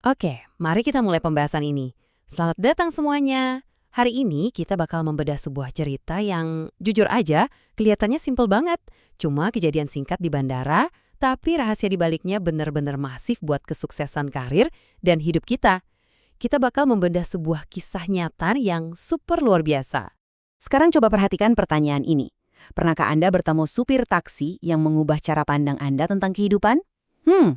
Oke, mari kita mulai pembahasan ini. Selamat datang semuanya. Hari ini kita bakal membedah sebuah cerita yang jujur aja kelihatannya simpel banget. Cuma kejadian singkat di bandara, tapi rahasia di baliknya benar-benar masif buat kesuksesan karir dan hidup kita. Kita bakal membedah sebuah kisah nyata yang super luar biasa. Sekarang coba perhatikan pertanyaan ini. Pernahkah Anda bertemu supir taksi yang mengubah cara pandang Anda tentang kehidupan?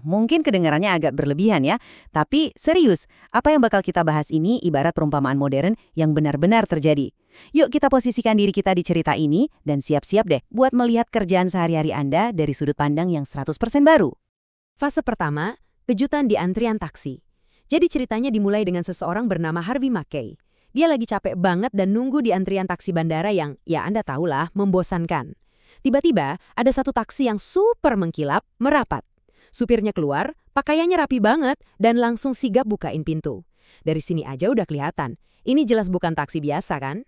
Mungkin kedengarannya agak berlebihan ya. Tapi serius, apa yang bakal kita bahas ini ibarat perumpamaan modern yang benar-benar terjadi. Yuk kita posisikan diri kita di cerita ini dan siap-siap deh buat melihat kerjaan sehari-hari Anda dari sudut pandang yang 100% baru. Fase pertama, kejutan di antrian taksi. Jadi ceritanya dimulai dengan seseorang bernama Harvey Mackay. Dia lagi capek banget dan nunggu di antrian taksi bandara yang, ya Anda tahulah, membosankan. Tiba-tiba, ada satu taksi yang super mengkilap, merapat. Supirnya keluar, pakaiannya rapi banget, dan langsung sigap bukain pintu. Dari sini aja udah kelihatan, ini jelas bukan taksi biasa kan?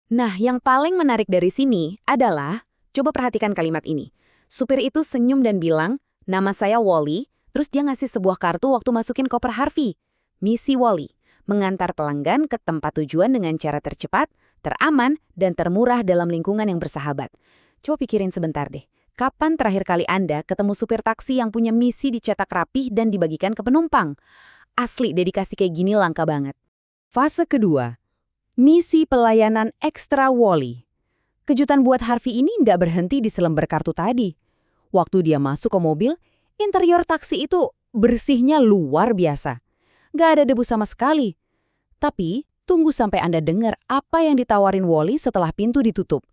Nah, yang paling menarik dari sini adalah, coba perhatikan kalimat ini. Supir itu senyum dan bilang, "Nama saya Wally," terus dia ngasih sebuah kartu waktu masukin koper Harvey. Misi Wally, mengantar pelanggan ke tempat tujuan dengan cara tercepat, teraman, dan termurah dalam lingkungan yang bersahabat. Coba pikirin sebentar deh. Kapan terakhir kali Anda ketemu supir taksi yang punya misi dicetak rapih dan dibagikan ke penumpang? Asli, dedikasi kayak gini langka banget. Fase kedua, misi pelayanan ekstra Wally. Kejutan buat Harvey ini nggak berhenti di selembar kartu tadi. Waktu dia masuk ke mobil, interior taksi itu bersihnya luar biasa. Nggak ada debu sama sekali. Tapi, tunggu sampai Anda dengar apa yang ditawarin Wally setelah pintu ditutup.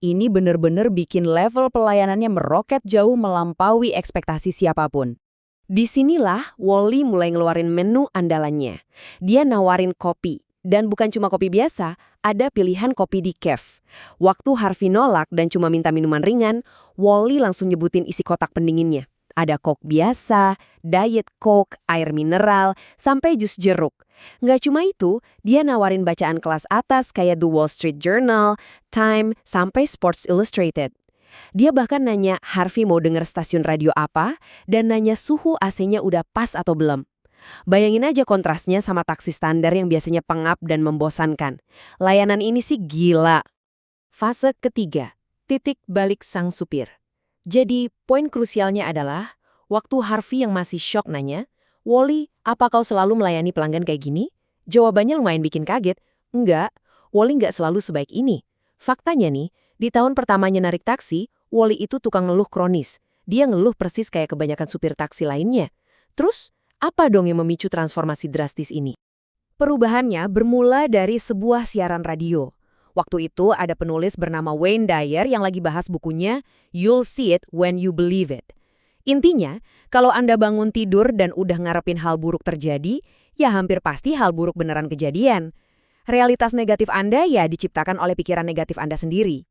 Ini bener-bener bikin level pelayanannya meroket jauh melampaui ekspektasi siapapun. Disinilah Wally mulai ngeluarin menu andalannya. Dia nawarin kopi. Dan bukan cuma kopi biasa, ada pilihan kopi decaf. Waktu Harvey nolak dan cuma minta minuman ringan, Wally langsung nyebutin isi kotak pendinginnya. Ada Coke biasa, Diet Coke, air mineral, sampai jus jeruk. Nggak cuma itu, dia nawarin bacaan kelas atas kayak The Wall Street Journal, Time, sampai Sports Illustrated. Dia bahkan nanya Harvey mau denger stasiun radio apa, dan nanya suhu AC-nya udah pas atau belum. Bayangin aja kontrasnya sama taksi standar yang biasanya pengap dan membosankan. Layanan ini sih gila. Fase ketiga, titik balik sang supir. Jadi, poin krusialnya adalah, waktu Harvey yang masih shock nanya, "Wally, apa kau selalu melayani pelanggan kayak gini?" Jawabannya lumayan bikin kaget. Enggak, Wally nggak selalu sebaik ini. Faktanya nih, di tahun pertamanya narik taksi, Wally itu tukang ngeluh kronis. Dia ngeluh persis kayak kebanyakan supir taksi lainnya. Terus, apa dong yang memicu transformasi drastis ini? Perubahannya bermula dari sebuah siaran radio. Waktu itu ada penulis bernama Wayne Dyer yang lagi bahas bukunya You'll See It When You Believe It. Intinya, kalau Anda bangun tidur dan udah ngarepin hal buruk terjadi, ya hampir pasti hal buruk beneran kejadian. Realitas negatif Anda ya diciptakan oleh pikiran negatif Anda sendiri.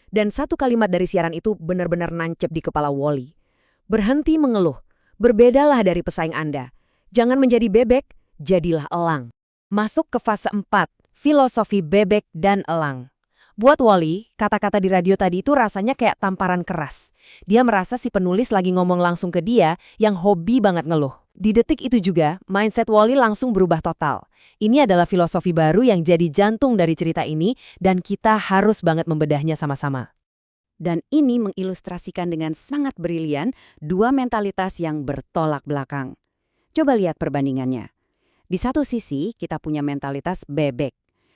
Dan satu kalimat dari siaran itu benar-benar nancep di kepala Wally. Berhenti mengeluh. Berbedalah dari pesaing Anda. Jangan menjadi bebek, jadilah elang. Masuk ke fase 4. Filosofi bebek dan elang. Buat Wally, kata-kata di radio tadi itu rasanya kayak tamparan keras. Dia merasa si penulis lagi ngomong langsung ke dia yang hobi banget ngeluh. Di detik itu juga, mindset Wally langsung berubah total. Ini adalah filosofi baru yang jadi jantung dari cerita ini dan kita harus banget membedahnya sama-sama. Dan ini mengilustrasikan dengan sangat brilian dua mentalitas yang bertolak belakang. Coba lihat perbandingannya. Di satu sisi, kita punya mentalitas bebek.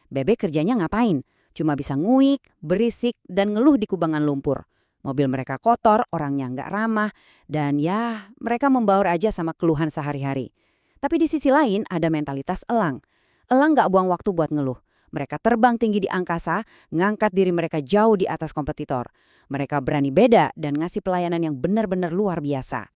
Bebek kerjanya ngapain? Cuma bisa nguik, berisik, dan ngeluh di kubangan lumpur. Mobil mereka kotor, orangnya nggak ramah, dan ya mereka membaur aja sama keluhan sehari-hari. Tapi di sisi lain ada mentalitas elang. Elang nggak buang waktu buat ngeluh. Mereka terbang tinggi di angkasa, ngangkat diri mereka jauh di atas kompetitor. Mereka berani beda dan ngasih pelayanan yang benar-benar luar biasa.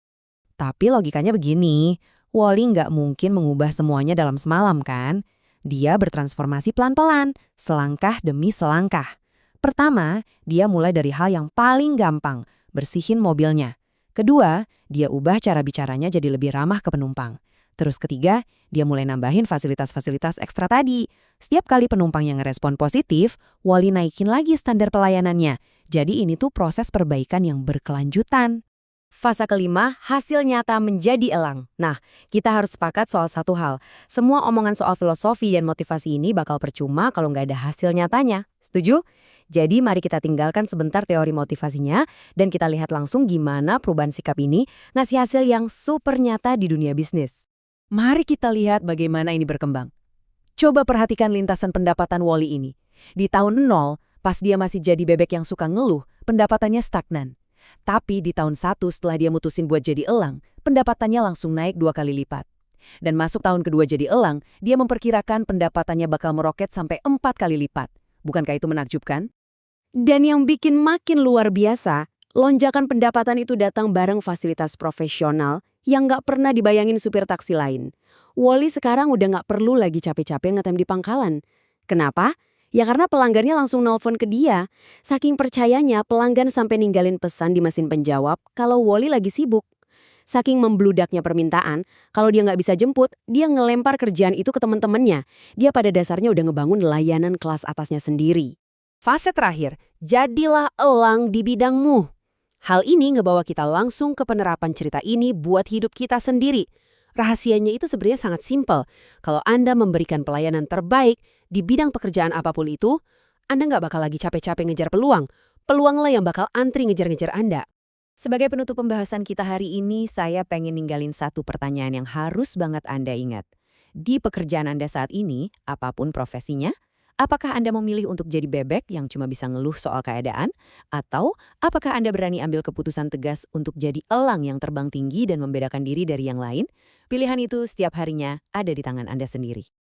Tapi logikanya begini, Wally nggak mungkin mengubah semuanya dalam semalam kan? Dia bertransformasi pelan-pelan, selangkah demi selangkah. Pertama, dia mulai dari hal yang paling gampang, bersihin mobilnya. Kedua, dia ubah cara bicaranya jadi lebih ramah ke penumpang. Terus ketiga, dia mulai nambahin fasilitas-fasilitas ekstra tadi. Setiap kali penumpang yang ngerespon positif, Wally naikin lagi standar pelayanannya. Jadi ini tuh proses perbaikan yang berkelanjutan. Fase kelima, hasil nyata menjadi elang. Nah, kita harus sepakat soal satu hal. Semua omongan soal filosofi dan motivasi ini bakal percuma kalau nggak ada hasil nyatanya. Setuju? Jadi mari kita tinggalkan sebentar teori motivasinya dan kita lihat langsung gimana perubahan sikap ini ngasih hasil yang super nyata di dunia bisnis. Mari kita lihat bagaimana ini berkembang. Coba perhatikan lintasan pendapatan Wally ini. Di tahun 0, pas dia masih jadi bebek yang suka ngeluh, pendapatannya stagnan. Tapi di tahun 1 setelah dia mutusin buat jadi elang, pendapatannya langsung naik 2 kali lipat. Dan masuk tahun kedua jadi elang, dia memperkirakan pendapatannya bakal meroket sampai 4 kali lipat. Bukankah itu menakjubkan? Dan yang bikin makin luar biasa, lonjakan pendapatan itu datang bareng fasilitas profesional yang nggak pernah dibayangin supir taksi lain. Wally sekarang udah nggak perlu lagi capek-capek ngetem di pangkalan. Kenapa? Ya karena pelanggannya langsung nelpon ke dia. Saking percayanya, pelanggan sampai ninggalin pesan di mesin penjawab kalau Wally lagi sibuk. Saking membludaknya permintaan, kalau dia nggak bisa jemput, dia ngelempar kerjaan itu ke teman-temannya. Dia pada dasarnya udah ngebangun layanan kelas atasnya sendiri. Fase terakhir, jadilah elang di bidangmu. Hal ini ngebawa kita langsung ke penerapan cerita ini buat hidup kita sendiri. Rahasianya itu sebenarnya sangat simpel. Kalau Anda memberikan pelayanan terbaik di bidang pekerjaan apapun itu, Anda nggak bakal lagi capek-capek ngejar peluang. Peluanglah yang bakal antri ngejar-ngejar Anda. Sebagai penutup pembahasan kita hari ini, saya pengen ninggalin satu pertanyaan yang harus banget Anda ingat. Di pekerjaan Anda saat ini, apapun profesinya, apakah Anda memilih untuk jadi bebek yang cuma bisa ngeluh soal keadaan? Atau apakah Anda berani ambil keputusan tegas untuk jadi elang yang terbang tinggi dan membedakan diri dari yang lain? Pilihan itu setiap harinya ada di tangan Anda sendiri.